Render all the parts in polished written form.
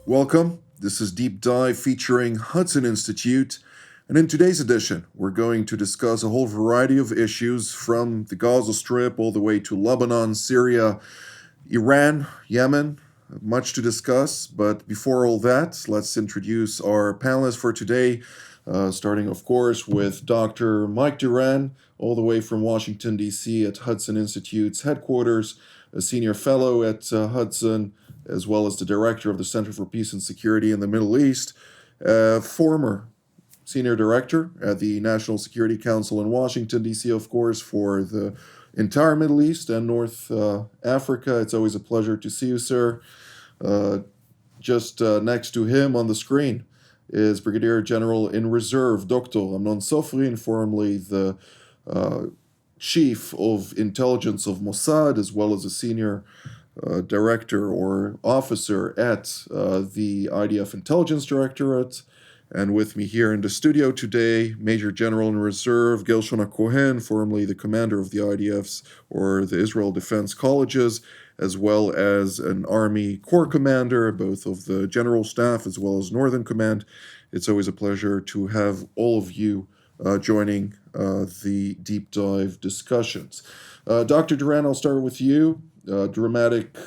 Welcome. This is Deep Dive featuring Hudson Institute. And in today's edition, we're going to discuss a whole variety of issues from the Gaza Strip all the way to Lebanon, Syria, Iran, Yemen. Much to discuss. But before all that, let's introduce our panelists for today, starting, of course, with Dr. Mike Duran, all the way from Washington, D.C. at Hudson Institute's headquarters, a senior fellow at Hudson, as well as the director of the Center for Peace and Security in the Middle East, former senior director at the National Security Council in Washington, D.C., of course, for the entire Middle East and North Africa. It's always a pleasure to see you, sir. Just next to him on the screen is Brigadier General in Reserve, Dr. Amnon Sofrin, formerly the chief of intelligence of Mossad, as well as a senior director or officer at the IDF Intelligence Directorate. And with me here in the studio today, Major General in Reserve Gershon Cohen, formerly the commander of the IDF's or the Israel Defense Colleges, as well as an Army Corps commander, both of the General Staff as well as Northern Command. It's always a pleasure to have all of you joining the deep dive discussions. Dr. Duran, I'll start with you. Dramatic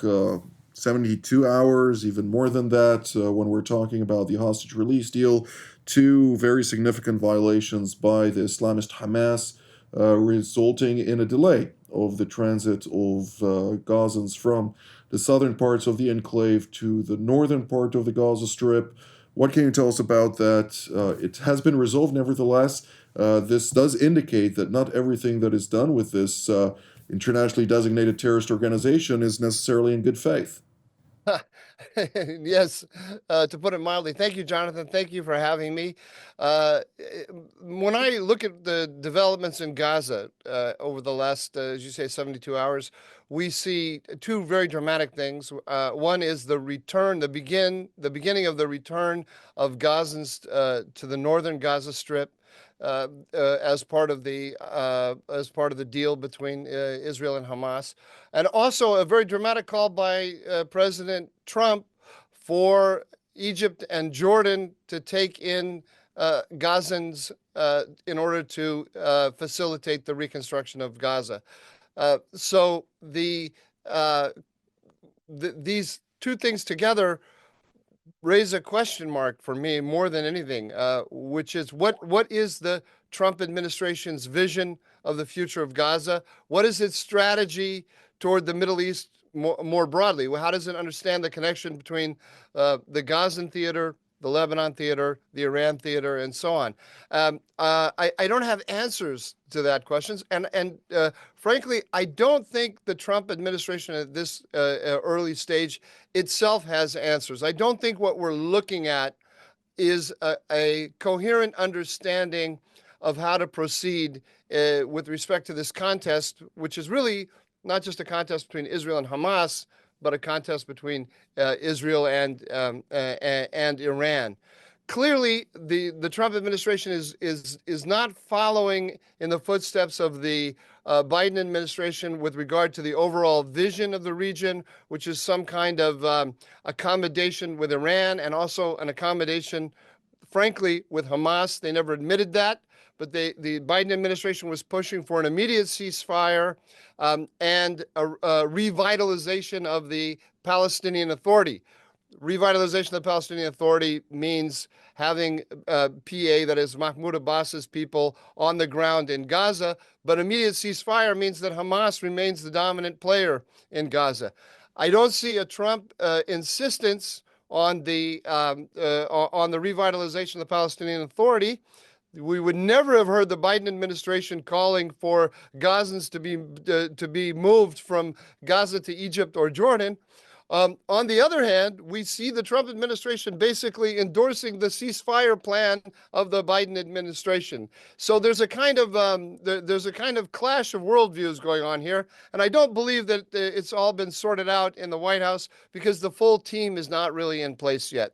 72 hours, even more than that, when we're talking about the hostage release deal. Two very significant violations by the Islamist Hamas, resulting in a delay of the transit of Gazans from the southern parts of the enclave to the northern part of the Gaza Strip. What can you tell us about that? It has been resolved, nevertheless. This does indicate that not everything that is done with this internationally designated terrorist organization is necessarily in good faith. Yes, to put it mildly. Thank you, Jonathan. Thank you for having me. When I look at the developments in Gaza over the last, as you say, 72 hours, we see two very dramatic things. One is the beginning of the return of Gazans to the northern Gaza Strip. As part of the deal between Israel and Hamas, and also a very dramatic call by President Trump for Egypt and Jordan to take in Gazans in order to facilitate the reconstruction of Gaza. So these two things together raise a question mark for me more than anything, which is what is the Trump administration's vision of the future of Gaza? What is its strategy toward the Middle East more broadly? How does it understand the connection between the Gazan theater, the Lebanon theater, the Iran theater, and so on? I don't have answers to that questions, and frankly, I don't think the Trump administration at this early stage itself has answers. I don't think what we're looking at is a coherent understanding of how to proceed with respect to this contest, which is really not just a contest between Israel and Hamas, but a contest between Israel and Iran. Clearly, the Trump administration is not following in the footsteps of the Biden administration with regard to the overall vision of the region, which is some kind of accommodation with Iran and also an accommodation, frankly, with Hamas. They never admitted that, but the Biden administration was pushing for an immediate ceasefire and a revitalization of the Palestinian Authority. Revitalization of the Palestinian Authority means having PA, that is Mahmoud Abbas's people, on the ground in Gaza, but immediate ceasefire means that Hamas remains the dominant player in Gaza. I don't see a Trump insistence on the revitalization of the Palestinian Authority. We would never have heard the Biden administration calling for Gazans to be moved from Gaza to Egypt or Jordan. On the other hand, we see the Trump administration basically endorsing the ceasefire plan of the Biden administration. So there's a kind of clash of worldviews going on here, and I don't believe that it's all been sorted out in the White House because the full team is not really in place yet.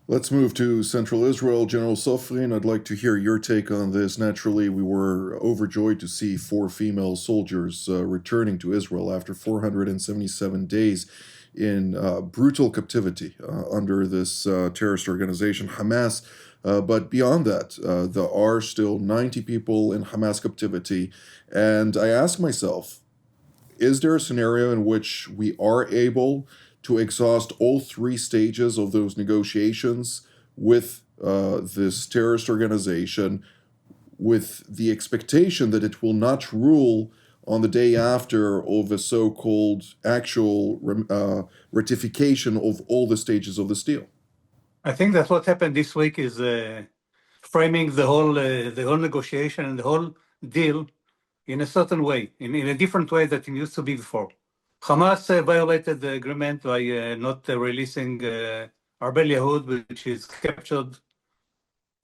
Let's move to Central Israel. General Sofrin, I'd like to hear your take on this. Naturally, we were overjoyed to see 4 female soldiers returning to Israel after 477 days in brutal captivity under this terrorist organization, Hamas. But beyond that, there are still 90 people in Hamas captivity. And I ask myself, is there a scenario in which we are able to exhaust all three stages of those negotiations with this terrorist organization, with the expectation that it will not rule on the day after of a so-called actual ratification of all the stages of this deal? I think that what happened this week is framing the whole negotiation and the whole deal in a certain way, in a different way that it used to be before. Hamas violated the agreement by not releasing Arbel Yahud, which is captured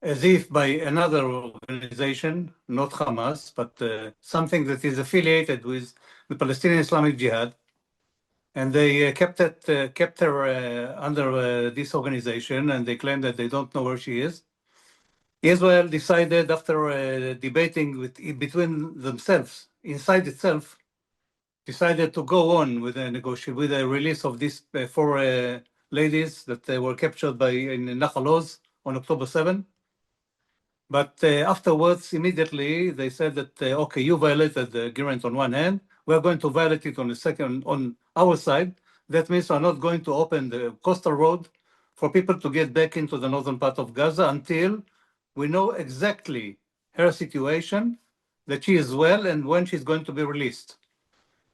as if by another organization, not Hamas, but something that is affiliated with the Palestinian Islamic Jihad. And they kept her under this organization, and they claim that they don't know where she is. Israel decided, after debating between themselves, inside itself, decided to go on with a negotiation, with a release of these four ladies that were captured in Nahal Oz on October 7. But afterwards, immediately, they said that, okay, you violated the agreement on one hand, we're going to violate it on the second, on our side. That means we're not going to open the coastal road for people to get back into the northern part of Gaza until we know exactly her situation, that she is well, and when she's going to be released.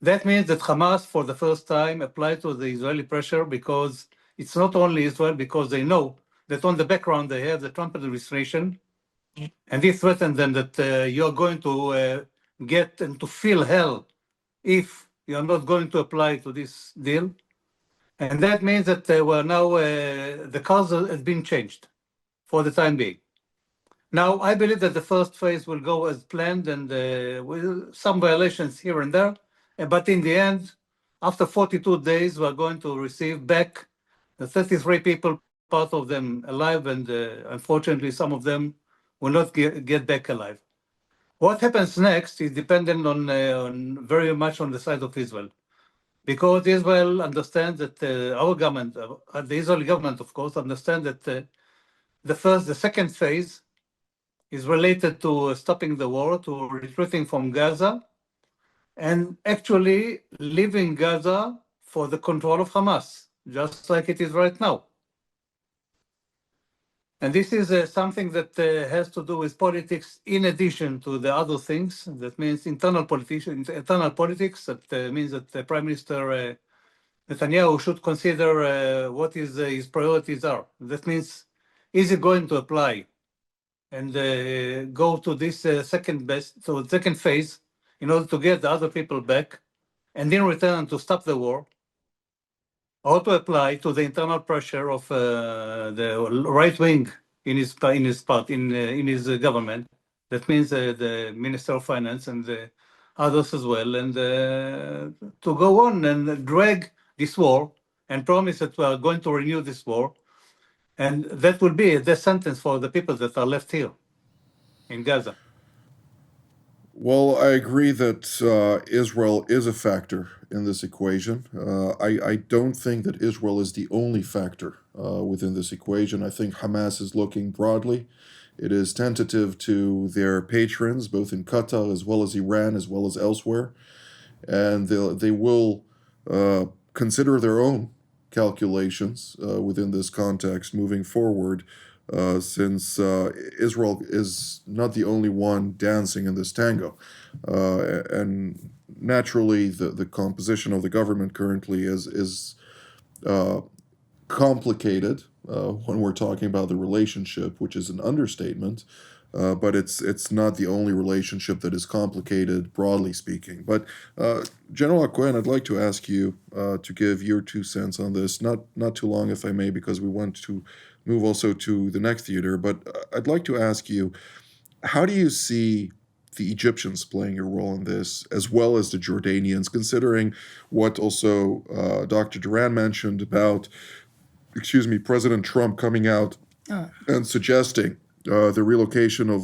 That means that Hamas, for the first time, applied to the Israeli pressure, because it's not only Israel, because they know that on the background they have the Trump administration, and they threatened them that you're going to get and to feel hell if you're not going to apply to this deal. And that means that the cards has been changed for the time being. Now, I believe that the first phase will go as planned, and with some violations here and there. But in the end, after 42 days, we're going to receive back the 33 people, part of them alive, and unfortunately, some of them will not get back alive. What happens next is dependent on very much on the side of Israel, because Israel understands that our government, the Israeli government, of course, understands that the second phase is related to stopping the war, to retreating from Gaza, and actually leaving Gaza for the control of Hamas, just like it is right now. And this is something that has to do with politics in addition to the other things. That means internal politics. That means that the Prime Minister Netanyahu should consider what his priorities are. That means, is he going to apply and go to this second phase in order to get the other people back, and in return to stop the war, or to apply to the internal pressure of the right wing in his government. That means the Minister of Finance and the others as well, and to go on and drag this war and promise that we are going to renew this war, and that will be a death sentence for the people that are left here in Gaza. Well, I agree that Israel is a factor in this equation. I don't think that Israel is the only factor within this equation. I think Hamas is looking broadly. It is tentative to their patrons, both in Qatar as well as Iran, as well as elsewhere. And they will consider their own calculations within this context moving forward, since Israel is not the only one dancing in this tango. And naturally, the composition of the government currently is complicated when we're talking about the relationship, which is an understatement. But it's not the only relationship that is complicated, broadly speaking. But General Cohen, I'd like to ask you to give your 2 cents on this. Not too long, if I may, because we want to move also to the next theater. But I'd like to ask you, how do you see the Egyptians playing a role in this, as well as the Jordanians, considering what also Dr. Duran mentioned about, President Trump coming out and suggesting the relocation of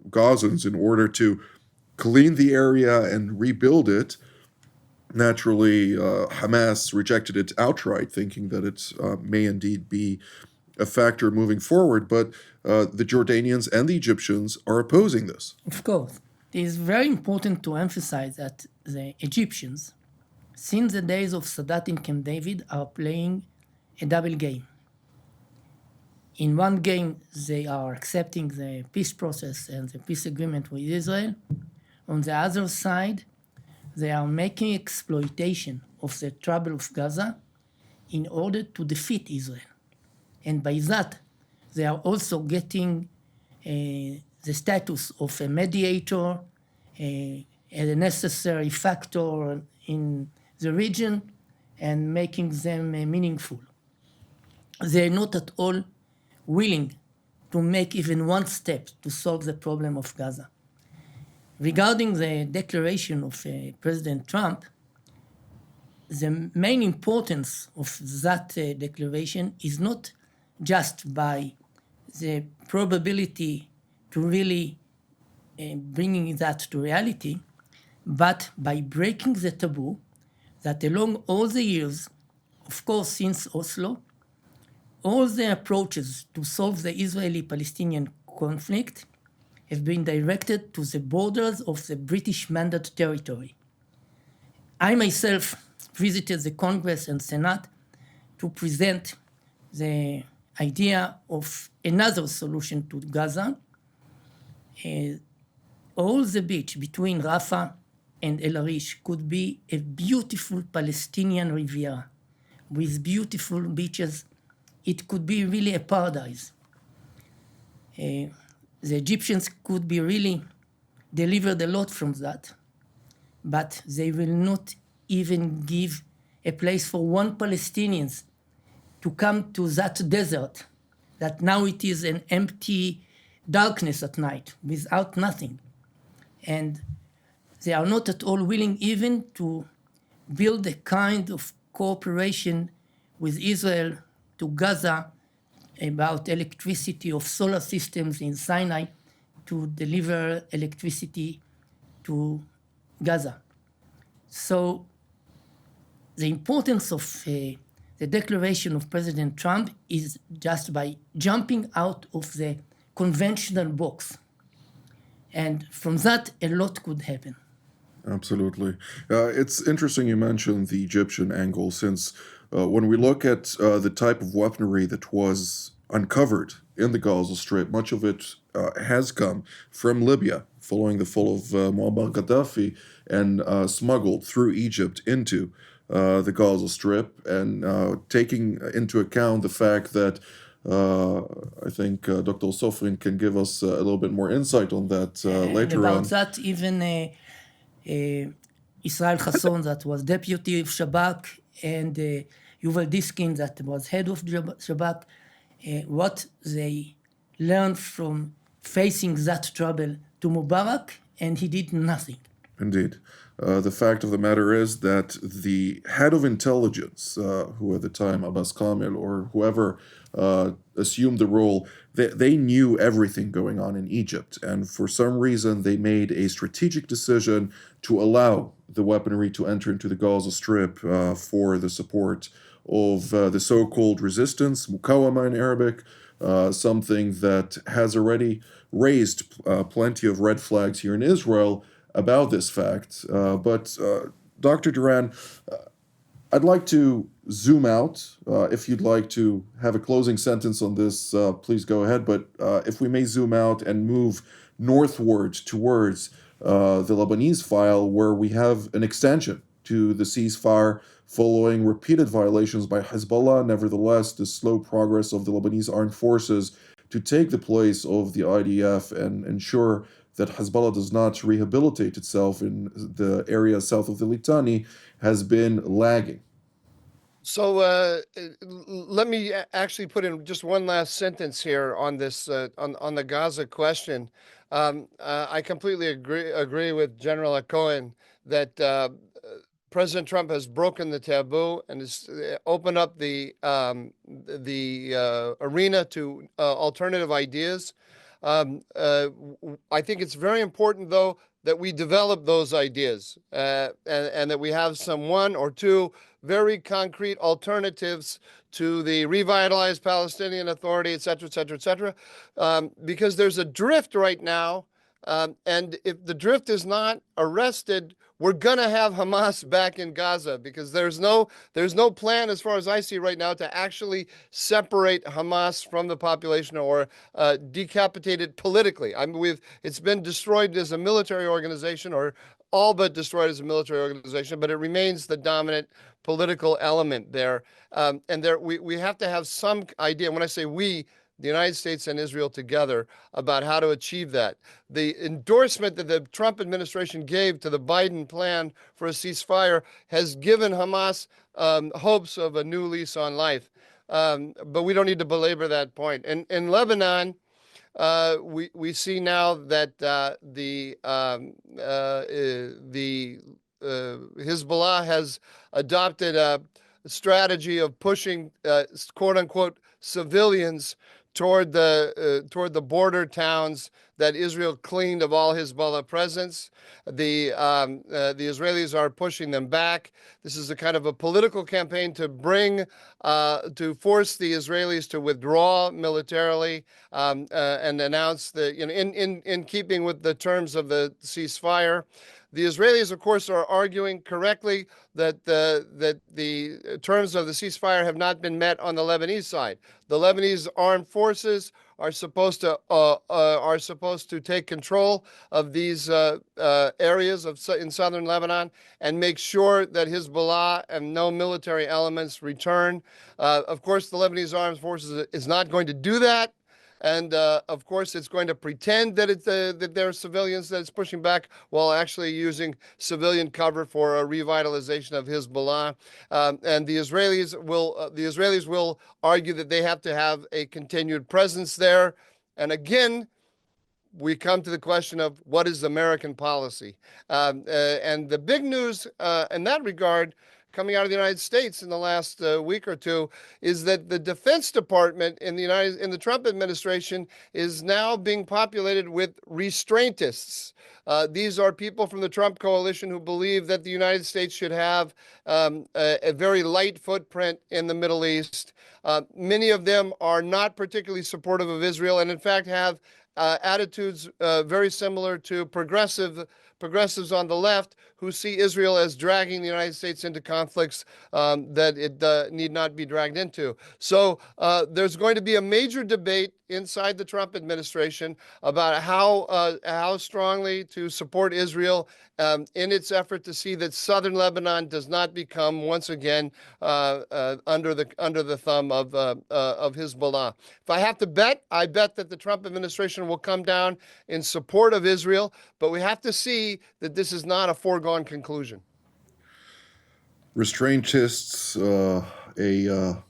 Gazans in order to clean the area and rebuild it, Naturally, Hamas rejected it outright, thinking that it may indeed be a factor moving forward, but the Jordanians and the Egyptians are opposing this. Of course, it is very important to emphasize that the Egyptians, since the days of Sadat in Camp David, are playing a double game. In one game, they are accepting the peace process and the peace agreement with Israel. On the other side, they are making exploitation of the trouble of Gaza in order to defeat Israel. And by that, they are also getting the status of a mediator, a necessary factor in the region, and making them meaningful. They are not at all willing to make even one step to solve the problem of Gaza. Regarding the declaration of President Trump, the main importance of that declaration is not just by the probability to really bringing that to reality, but by breaking the taboo that along all the years, of course since Oslo, all the approaches to solve the Israeli-Palestinian conflict have been directed to the borders of the British Mandate territory. I myself visited the Congress and Senate to present the idea of another solution to Gaza. All the beach between Rafah and El Arish could be a beautiful Palestinian Riviera with beautiful beaches. It could be really a paradise. The Egyptians could be really delivered a lot from that, but they will not even give a place for one Palestinian to come to that desert, that now it is an empty darkness at night without nothing. And they are not at all willing even to build a kind of cooperation with Israel to Gaza about electricity of solar systems in Sinai to deliver electricity to Gaza. So the importance of the declaration of President Trump is just by jumping out of the conventional box. And from that, a lot could happen. Absolutely. It's interesting you mentioned the Egyptian angle, since when we look at the type of weaponry that was uncovered in the Gaza Strip, much of it has come from Libya, following the fall of Muammar Gaddafi, and smuggled through Egypt into the Gaza Strip, and taking into account the fact that I think Dr. Sofrin can give us a little bit more insight on that later about on. That, even Israel Hudson, that was deputy of Shabak, and Yuval Diskin, that was head of Shabak, what they learned from facing that trouble to Mubarak, and he did nothing. Indeed. The fact of the matter is that the head of intelligence, who at the time, Abbas Kamil, or whoever assumed the role, they knew everything going on in Egypt. And for some reason, they made a strategic decision to allow the weaponry to enter into the Gaza Strip for the support of the so-called resistance, Mukawama in Arabic, something that has already raised plenty of red flags here in Israel about this fact. But Dr. Duran, I'd like to zoom out. If you'd like to have a closing sentence on this, please go ahead. But if we may zoom out and move northward towards the Lebanese file, where we have an extension to the ceasefire following repeated violations by Hezbollah. Nevertheless, the slow progress of the Lebanese armed forces to take the place of the IDF and ensure that Hezbollah does not rehabilitate itself in the area south of the Litani has been lagging. So let me actually put in just one last sentence here on this on the Gaza question. I completely agree with General Cohen that President Trump has broken the taboo and has opened up the arena to alternative ideas. I think it's very important, though, that we develop those ideas and that we have some one or two very concrete alternatives to the revitalized Palestinian Authority, et cetera, et cetera, et cetera, because there's a drift right now. And if the drift is not arrested, we're going to have Hamas back in Gaza, because there's no plan, as far as I see right now, to actually separate Hamas from the population or decapitate it politically. I mean, it's been destroyed as a military organization, or all but destroyed as a military organization, but it remains the dominant political element there. And we have to have some idea. When I say we, the United States and Israel together, about how to achieve that. The endorsement that the Trump administration gave to the Biden plan for a ceasefire has given Hamas hopes of a new lease on life. But we don't need to belabor that point. In Lebanon, we see now that the Hezbollah has adopted a strategy of pushing quote unquote civilians toward the border towns that Israel cleaned of all Hezbollah presence. The Israelis are pushing them back. This is a kind of a political campaign to force the Israelis to withdraw militarily and announce in keeping with the terms of the ceasefire. The Israelis, of course, are arguing correctly that the terms of the ceasefire have not been met on the Lebanese side. The Lebanese armed forces are supposed to take control of these areas in southern Lebanon and make sure that Hezbollah and no military elements return. Of course, the Lebanese armed forces is not going to do that. And of course, it's going to pretend that that there are civilians that it's pushing back, while actually using civilian cover for a revitalization of Hezbollah. And the Israelis will argue that they have to have a continued presence there. And again, we come to the question of what is American policy. And the big news in that regard, coming out of the United States in the last week or two, is that the Defense Department in the Trump administration is now being populated with restraintists. These are people from the Trump coalition who believe that the United States should have a very light footprint in the Middle East. Many of them are not particularly supportive of Israel, and in fact have attitudes very similar to progressives on the left, who see Israel as dragging the United States into conflicts that it need not be dragged into. So there's going to be a major debate inside the Trump administration about how strongly to support Israel in its effort to see that southern Lebanon does not become once again under the thumb of Hezbollah. If I have to bet, I bet that the Trump administration will come down in support of Israel, but we have to see that this is not a foregone conclusion. Restraintists, a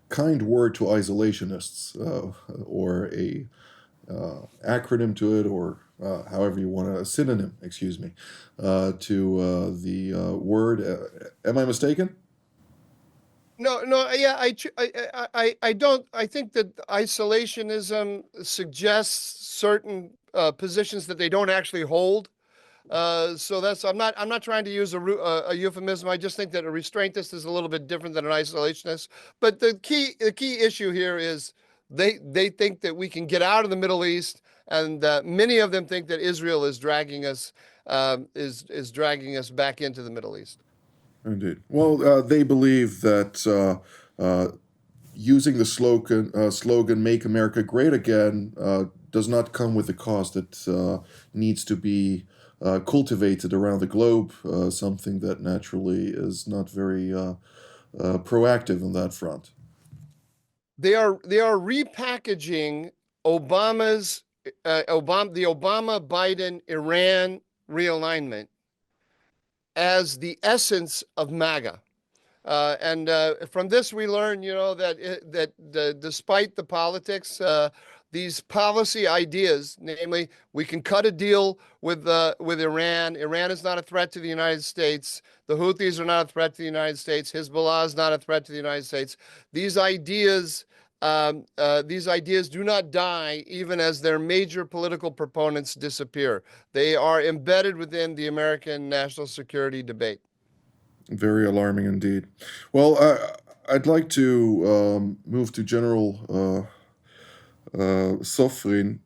kind word to isolationists, or a acronym to it, or however you want to, a synonym, excuse me, to the word. Am I mistaken? No, yeah, I don't. I think that isolationism suggests certain positions that they don't actually hold. So I'm not trying to use a euphemism. I just think that a restraintist is a little bit different than an isolationist. But the key issue here is they think that we can get out of the Middle East, and many of them think that Israel is dragging us dragging us back into the Middle East. Indeed. Well, they believe that using the slogan "Make America Great Again" does not come with a cost. It needs to be cultivated around the globe, something that naturally is not very proactive on that front. They are repackaging the Obama-Biden Iran realignment as the essence of MAGA. And from this, we learn, that despite the politics, these policy ideas, namely, we can cut a deal with Iran. Iran is not a threat to the United States. The Houthis are not a threat to the United States. Hezbollah is not a threat to the United States. These ideas these ideas do not die even as their major political proponents disappear. They are embedded within the American national security debate. Very alarming indeed. Well, I'd like to move to General Sofrin.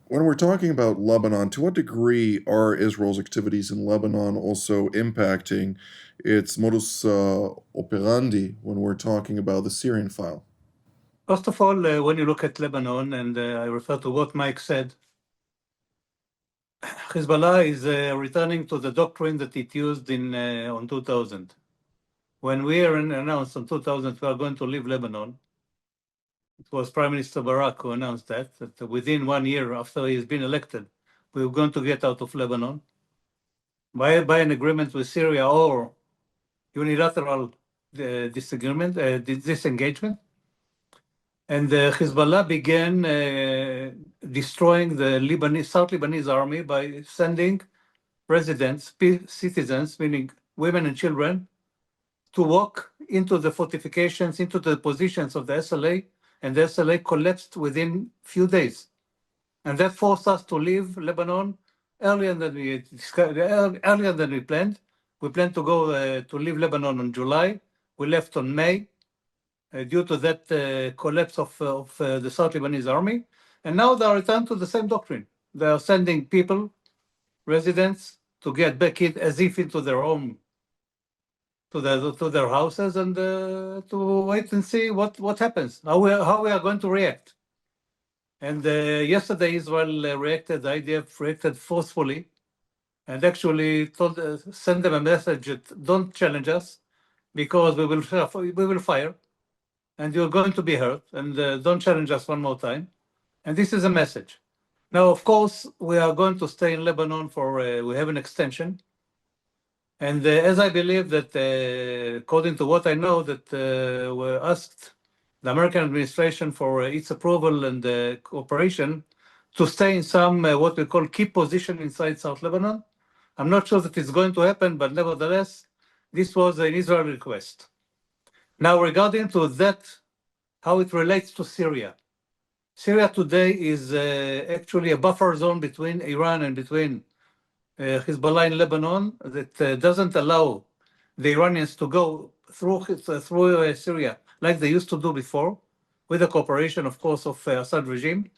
When we're talking about Lebanon, to what degree are Israel's activities in Lebanon also impacting its modus operandi when we're talking about the Syrian file? First of all, when you look at Lebanon, and I refer to what Mike said, Hezbollah is returning to the doctrine that it used in on 2000. When we announced in 2000 we are going to leave Lebanon, it was Prime Minister Barak who announced that within 1 year after he's been elected, we were going to get out of Lebanon by an agreement with Syria or unilateral disengagement. And Hezbollah began destroying the South Lebanese army by sending residents, citizens, meaning women and children, to walk into the fortifications, into the positions of the SLA, and the SLA collapsed within few days. And that forced us to leave Lebanon earlier than we planned. We planned to go to leave Lebanon in July. We left on May due to that collapse of the South Lebanese army. And now they are returned to the same doctrine. They are sending people, residents, to get back in as if into their home, to their houses, and to wait and see what happens, how we are going to react. And yesterday, Israel reacted, the IDF reacted forcefully, and actually send them a message that don't challenge us, because we will fire, and you're going to be hurt, and don't challenge us one more time. And this is a message. Now, of course, we are going to stay in Lebanon for, we have an extension. And as I believe that, according to what I know, that we asked the American administration for its approval and cooperation to stay in some, what we call key position inside South Lebanon. I'm not sure that it's going to happen, but nevertheless, this was an Israeli request. Now, regarding to that, how it relates to Syria. Syria today is actually a buffer zone between Iran and between Hezbollah in Lebanon that doesn't allow the Iranians to go through Syria like they used to do before, with the cooperation, of course, of Assad regime,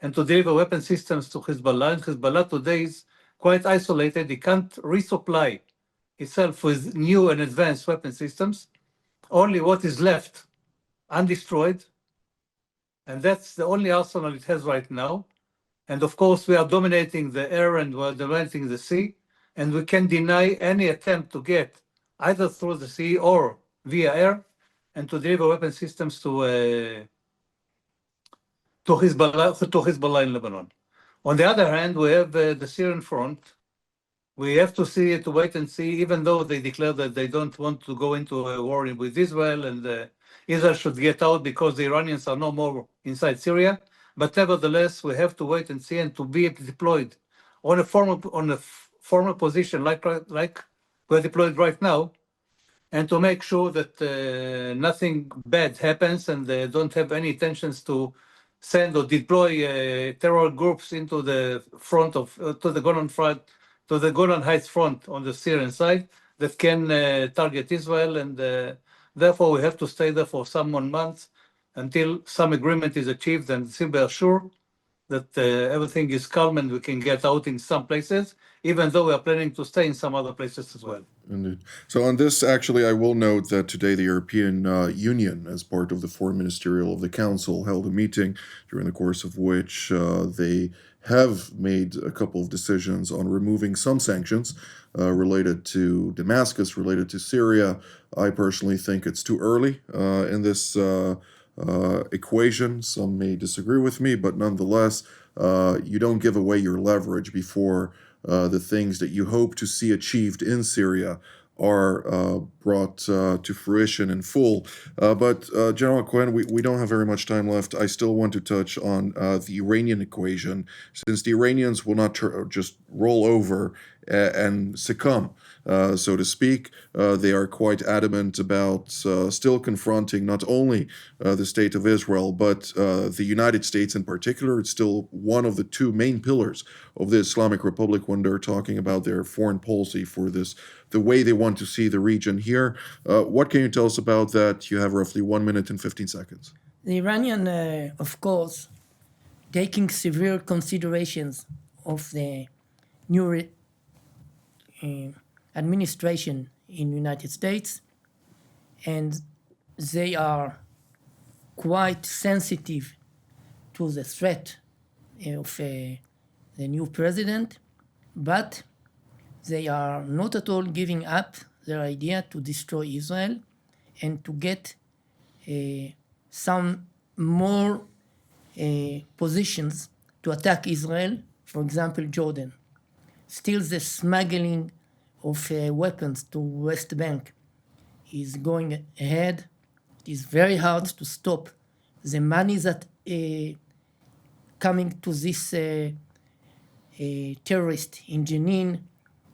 and to deliver weapon systems to Hezbollah. And Hezbollah today is quite isolated. It can't resupply itself with new and advanced weapon systems. Only what is left undestroyed, and that's the only arsenal it has right now. And of course, we are dominating the air and we're dominating the sea, and we can deny any attempt to get either through the sea or via air and to deliver weapon systems to Hezbollah in Lebanon. On the other hand, we have the Syrian front. We have to wait and see, even though they declare that they don't want to go into a war with Israel, and Israel should get out because the Iranians are no more inside Syria. But nevertheless, we have to wait and see, and to be deployed on a formal position like we're deployed right now, and to make sure that nothing bad happens, and they don't have any intentions to send or deploy terror groups into the front of to the Golan front, to the Golan Heights front on the Syrian side that can target Israel, and therefore we have to stay there for some months until some agreement is achieved, and we are sure that everything is calm and we can get out in some places, even though we are planning to stay in some other places as well. Indeed. So on this, actually, I will note that today the European Union, as part of the Foreign Ministerial of the Council, held a meeting during the course of which they have made a couple of decisions on removing some sanctions related to Damascus, related to Syria. I personally think it's too early in this equation. Some may disagree with me, but nonetheless, you don't give away your leverage before the things that you hope to see achieved in Syria are brought to fruition in full. But General Cohen, we don't have very much time left. I still want to touch on the Iranian equation, since the Iranians will not just roll over and succumb, so to speak. They are quite adamant about still confronting not only the state of Israel, but the United States in particular. It's still one of the two main pillars of the Islamic Republic when they're talking about their foreign policy for this, the way they want to see the region here. What can you tell us about that? You have roughly 1 minute and 15 seconds. The Iranian, of course, taking severe considerations of the new administration in the United States, and they are quite sensitive to the threat of the new president, but they are not at all giving up their idea to destroy Israel and to get some more positions to attack Israel, for example, Jordan. Still, the smuggling of weapons to West Bank is going ahead. It is very hard to stop the money that coming to this terrorist in Jenin.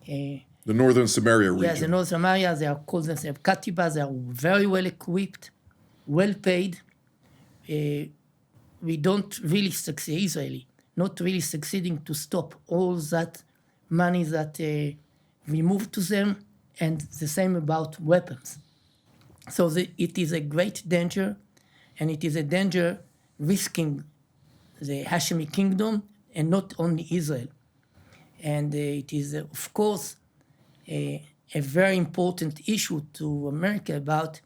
The northern Samaria region. Yes, the northern Samaria, they are called themselves Katiba. They are very well equipped, well paid. We don't really succeed, Israeli, not really succeeding to stop all that money that we move to them, and the same about weapons. So it is a great danger, and it is a danger risking the Hashemi kingdom and not only Israel. And it is, of course, a very important issue to America about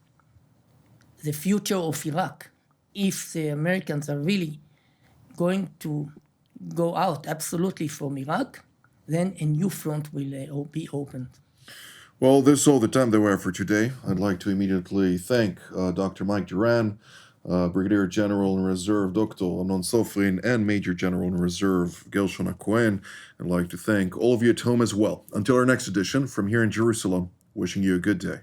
the future of Iraq. If the Americans are really going to go out absolutely from Iraq, then a new front will be opened. Well, this is all the time that we have for today. I'd like to immediately thank Dr. Mike Duran, Brigadier General in Reserve Dr. Amnon Sofrin, and Major General in Reserve Gershon Cohen. I'd like to thank all of you at home as well. Until our next edition, from here in Jerusalem, wishing you a good day.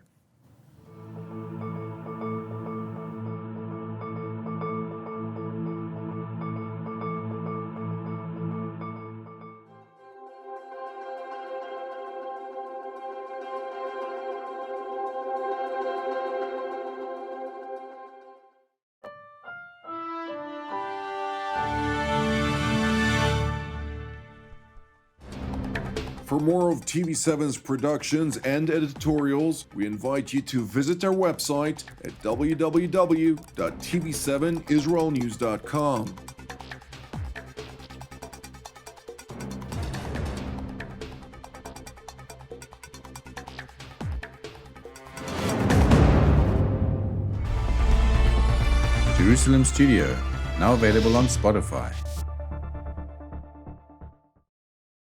For more of TV7's productions and editorials, we invite you to visit our website at www.tv7israelnews.com. Jerusalem Studio, now available on Spotify.